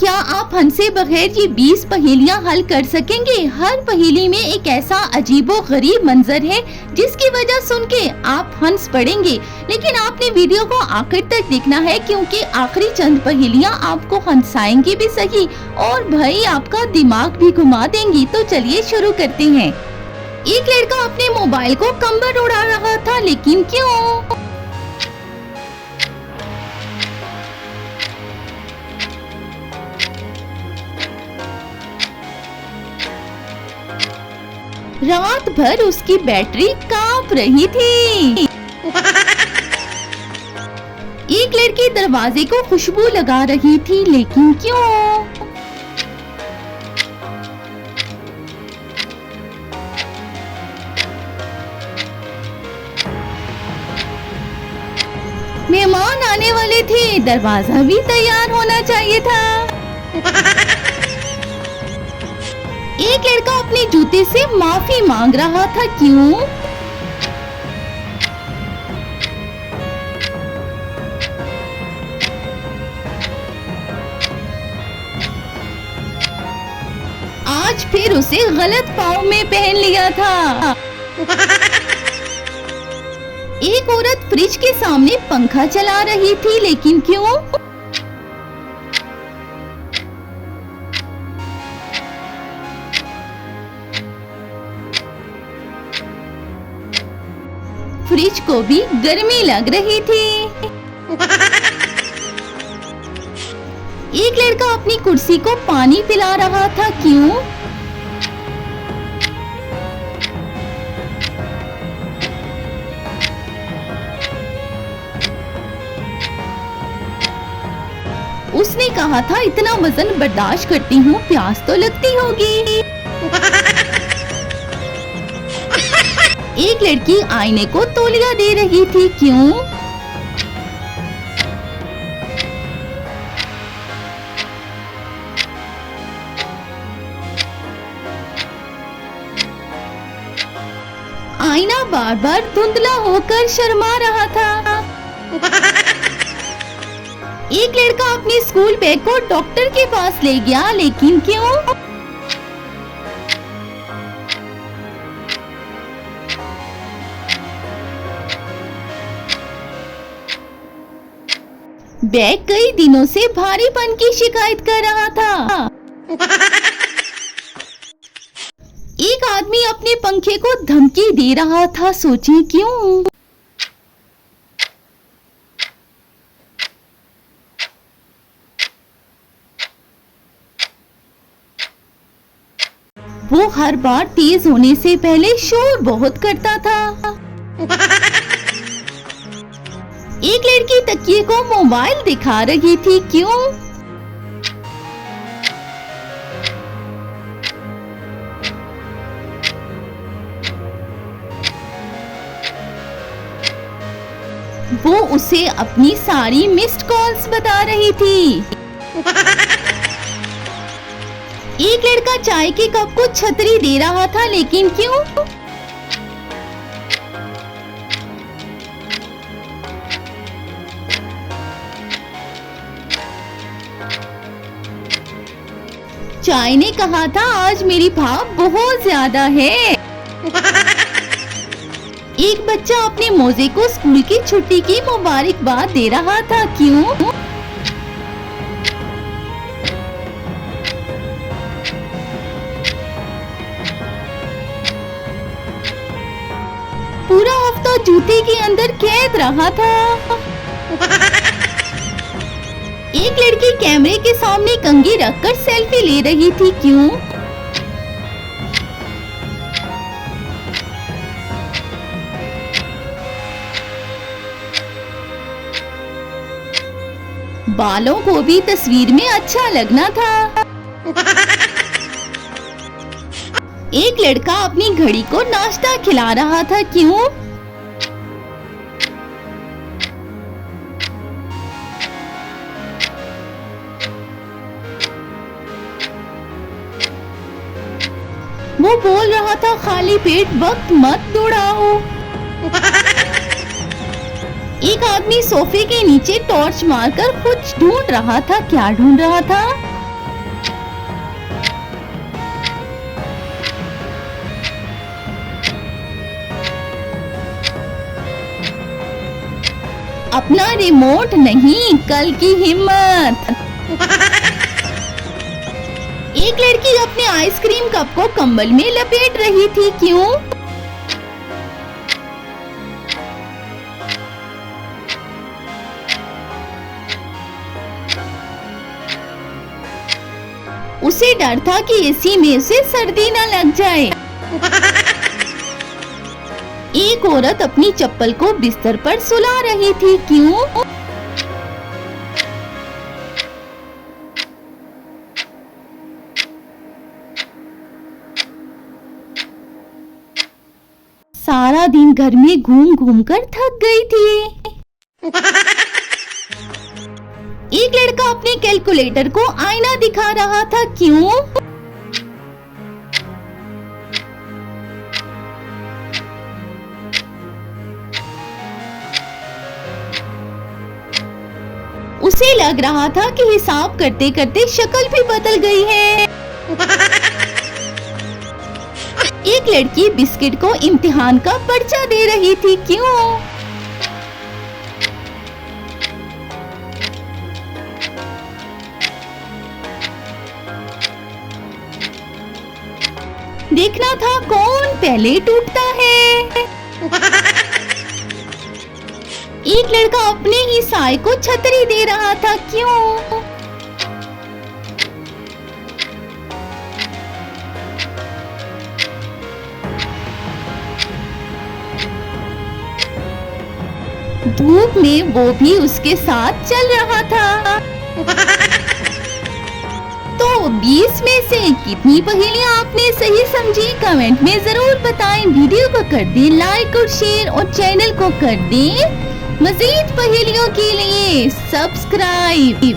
क्या आप हंसे बगैर ये 20 पहेलियां हल कर सकेंगे? हर पहेली में एक ऐसा अजीबो-गरीब मंजर है जिसकी वजह सुन के आप हंस पड़ेंगे। लेकिन आपने वीडियो को आखिर तक देखना है क्योंकि आखिरी चंद पहेलियां आपको हंसाएंगी भी सही और भाई आपका दिमाग भी घुमा देंगी। तो चलिए शुरू करते हैं। एक लड़का अपने मोबाइल को कंबल उड़ा रहा था, लेकिन क्यों? रात भर उसकी बैटरी कांप रही थी। एक लड़की दरवाजे को खुशबू लगा रही थी, लेकिन क्यों? मेहमान आने वाले थे, दरवाजा भी तैयार होना चाहिए था। एक लड़का अपने जूते से माफी मांग रहा था, क्यों? आज फिर उसे गलत पाँव में पहन लिया था। एक औरत फ्रिज के सामने पंखा चला रही थी, लेकिन क्यों? फ्रिज को भी गर्मी लग रही थी। एक लड़का अपनी कुर्सी को पानी पिला रहा था, क्यों? उसने कहा था इतना वजन बर्दाश्त करती हूँ, प्यास तो लगती होगी। एक लड़की आईने को तौलिया दे रही थी, क्यों? आईना बार बार धुंधला होकर शर्मा रहा था। एक लड़का अपनी स्कूल बैग को डॉक्टर के पास ले गया, लेकिन क्यों? बैग कई दिनों से भारीपन की शिकायत कर रहा था। एक आदमी अपने पंखे को धमकी दे रहा था, सोचिए क्यों? वो हर बार तेज होने से पहले शोर बहुत करता था। एक लड़की तकिए को मोबाइल दिखा रही थी, क्यों? वो उसे अपनी सारी मिस्ड कॉल्स बता रही थी। एक लड़का चाय के कप को छतरी दे रहा था, लेकिन क्यों? चाय ने कहा था आज मेरी भाप बहुत ज्यादा है। एक बच्चा अपने मोजे को स्कूल की छुट्टी की मुबारकबाद दे रहा था, क्यों? पूरा हफ्ता जूते के अंदर कैद रहा था। एक लड़की कैमरे के सामने कंघी रखकर सेल्फी ले रही थी, क्यों? बालों को भी तस्वीर में अच्छा लगना था। एक लड़का अपनी घड़ी को नाश्ता खिला रहा था, क्यों? वो बोल रहा था खाली पेट वक्त मत दौड़ाओ। एक आदमी सोफे के नीचे टॉर्च मारकर कुछ ढूंढ रहा था, क्या ढूंढ रहा था? अपना रिमोट नहीं, कल की हिम्मत। एक लड़की अपने आइसक्रीम कप को कंबल में लपेट रही थी, क्यों? उसे डर था कि एसी में उसे सर्दी न लग जाए। एक औरत अपनी चप्पल को बिस्तर पर सुला रही थी, क्यों? सारा दिन घर में घूम घूम कर थक गई थी। एक लड़का अपने कैलकुलेटर को आईना दिखा रहा था, क्यों? उसे लग रहा था कि हिसाब करते करते शक्ल भी बदल गई है। एक लड़की बिस्किट को इम्तिहान का पर्चा दे रही थी, क्यों? देखना था कौन पहले टूटता है। एक लड़का अपने ही साए को छतरी दे रहा था, क्यों? धूप में वो भी उसके साथ चल रहा था। तो 20 में से कितनी पहेलियां आपने सही समझी, कमेंट में जरूर बताएं। वीडियो को कर दें लाइक और शेयर और चैनल को कर दें मजीद पहेलियों के लिए सब्सक्राइब।